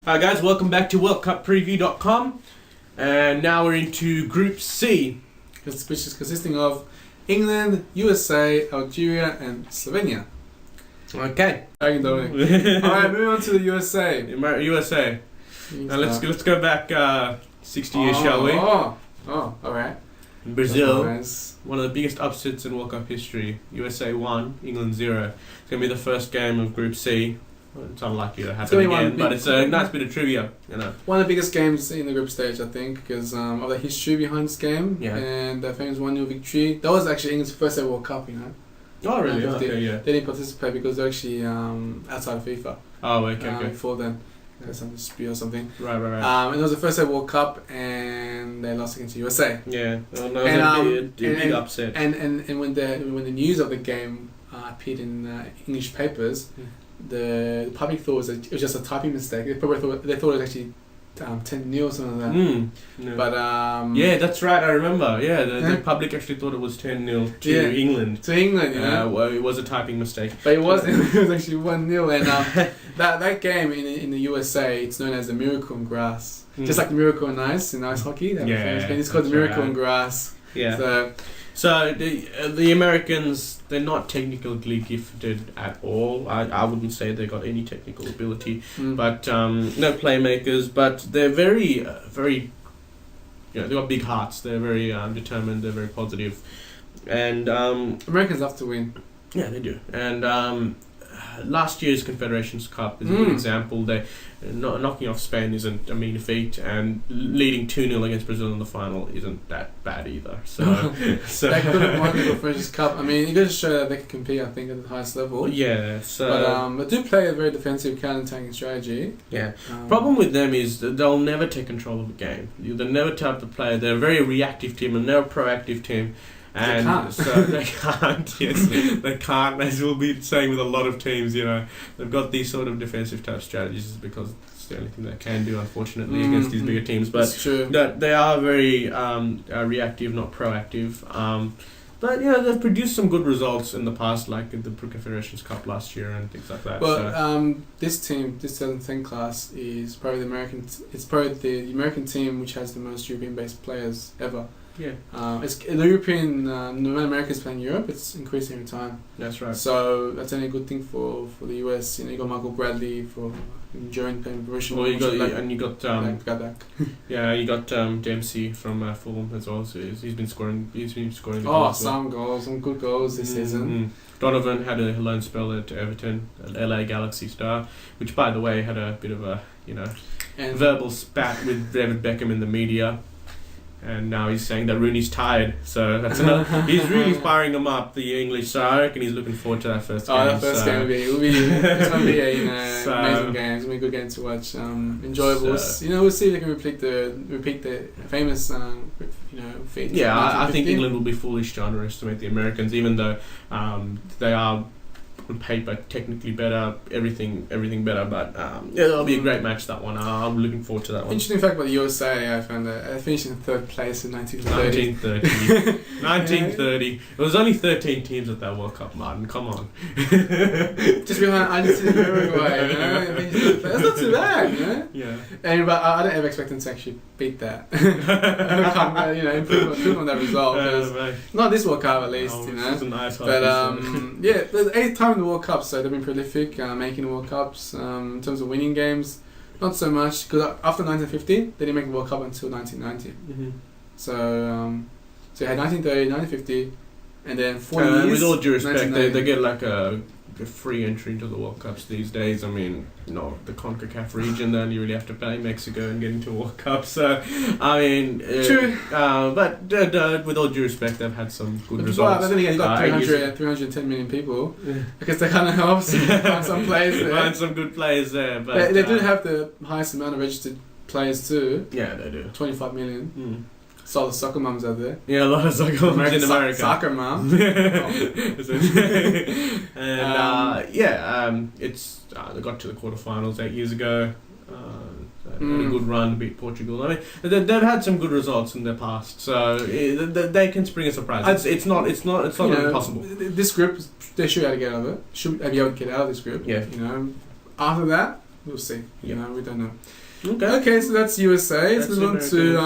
Hi guys, welcome back to WorldCupPreview.com, and now we're into Group C, which is consisting of England, USA, Algeria, and Slovenia. Okay. Alright, moving on to the USA. USA. Now let's go back 60 years, shall we? Alright. Brazil, Nice. one of the biggest upsets in World Cup history. USA 1, England 0. It's going to be the first game of Group C. Well, it's unlikely to happen again, but it's a nice bit of trivia, you know. One of the biggest games in the group stage, I think, because of the history behind this game. Yeah. And the famous 1-0 victory. That was actually England's first ever World Cup, you know. Oh, really? Okay, yeah. They didn't participate because they're actually outside of FIFA. Oh, okay. Before then. There's some dispute or something. Right. And it was the first ever World Cup, and they lost against the USA. Yeah, well, no, it was a big upset. And when the news of the game appeared in English papers, the public thought it was just a typing mistake. They thought it was actually 10-0 or something like that. Yeah. But yeah, that's right. I remember. Yeah, the public actually thought it was 10-0 to England. To England, yeah. Well, it was a typing mistake. But it was actually 1-0, and that game in the USA, it's known as the Miracle on Grass. Just like the Miracle on Ice in ice hockey. It's called the Miracle on Grass. Yeah. So the Americans, they're not technically gifted at all. I wouldn't say they got any technical ability, but no playmakers. But they're very, they've got big hearts. They're very determined. They're very positive, and Americans love to win. Yeah, they do. And last year's Confederations Cup is a good example. They knocking off Spain isn't a mean feat, and leading 2-0 against Brazil in the final isn't that bad either. So they could have won the Confederations Cup. I mean, it goes to show that they can compete, I think, at the highest level. Yeah. So but they do play a very defensive counter-attacking strategy. Yeah. Problem with them is that they'll never take control of the game. They're never type to play. They're a very reactive team and they're a proactive team. And they can't. So they can't, yes, they can't, as we'll be saying with a lot of teams, you know, they've got these sort of defensive type strategies because it's the only thing they can do, unfortunately, against these bigger teams. But they are very reactive, not proactive. But yeah, they've produced some good results in the past, like in the Confederations Cup last year and things like that. Well, this team, this 2010 class, is probably the American team which has the most European-based players ever. Yeah. It's the European. When America's playing Europe, it's increasing every time. That's right. So that's only a good thing for the US. You know, you got Michael Bradley for enjoying playing Borussia. Well, you got yeah, you got Dempsey from Fulham as well. So he's been scoring. The goals some good goals this season. Donovan had a loan spell at Everton, LA Galaxy star, which by the way had a bit of a verbal spat with David Beckham in the media. And now he's saying that Rooney's tired, so that's another. He's really firing him up, the English. So I reckon he's looking forward to that first game. That first game will be it's gonna be a amazing game. It's gonna be a good game to watch. Enjoyable. We'll see if they can repeat the famous feat. Yeah, I think England will be foolish to underestimate the Americans, even though they are on paper technically better, everything better, but it'll be a great match, that one. I'm looking forward to that one. Interesting fact about the USA, I found that they finished in 3rd place in 1930. 1930. It was only 13 teams at that World Cup, Martin, come on. Just behind Argentina and Uruguay, you know? That's not too bad, you know? Yeah. But I don't ever expect them to actually beat that. Improve on that result. Not this World Cup, at least, you know? Nice, but the 8th time in the World Cup, so they've been prolific making World Cups. In terms of winning games, not so much, because after 1950 they didn't make the World Cup until 1990. So you had 1930, 1950, and then 4 years. With all due respect, they get like a free entry into the World Cups these days. I mean, the CONCACAF region, then you really have to play Mexico and get into a World Cup. So, I mean, true. But with all due respect, they've had some good results. But then again, you've got 310 million people. Because they kind of helps find some players there. Find some good players there. But they do have the highest amount of registered players too. Yeah, they do. 25 million. Saw the soccer mums out there. Yeah, a lot of soccer mums in America. Soccer mum. And it's they got to the quarterfinals 8 years ago. Had a good run, beat Portugal. I mean, they've had some good results in the past, so they can spring a surprise. It's not impossible. This group, they should be able to get out of it. Should be able to get out of this group. Yeah. After that, we'll see. Yeah. We don't know. Okay. Okay, so that's USA. Let's move on to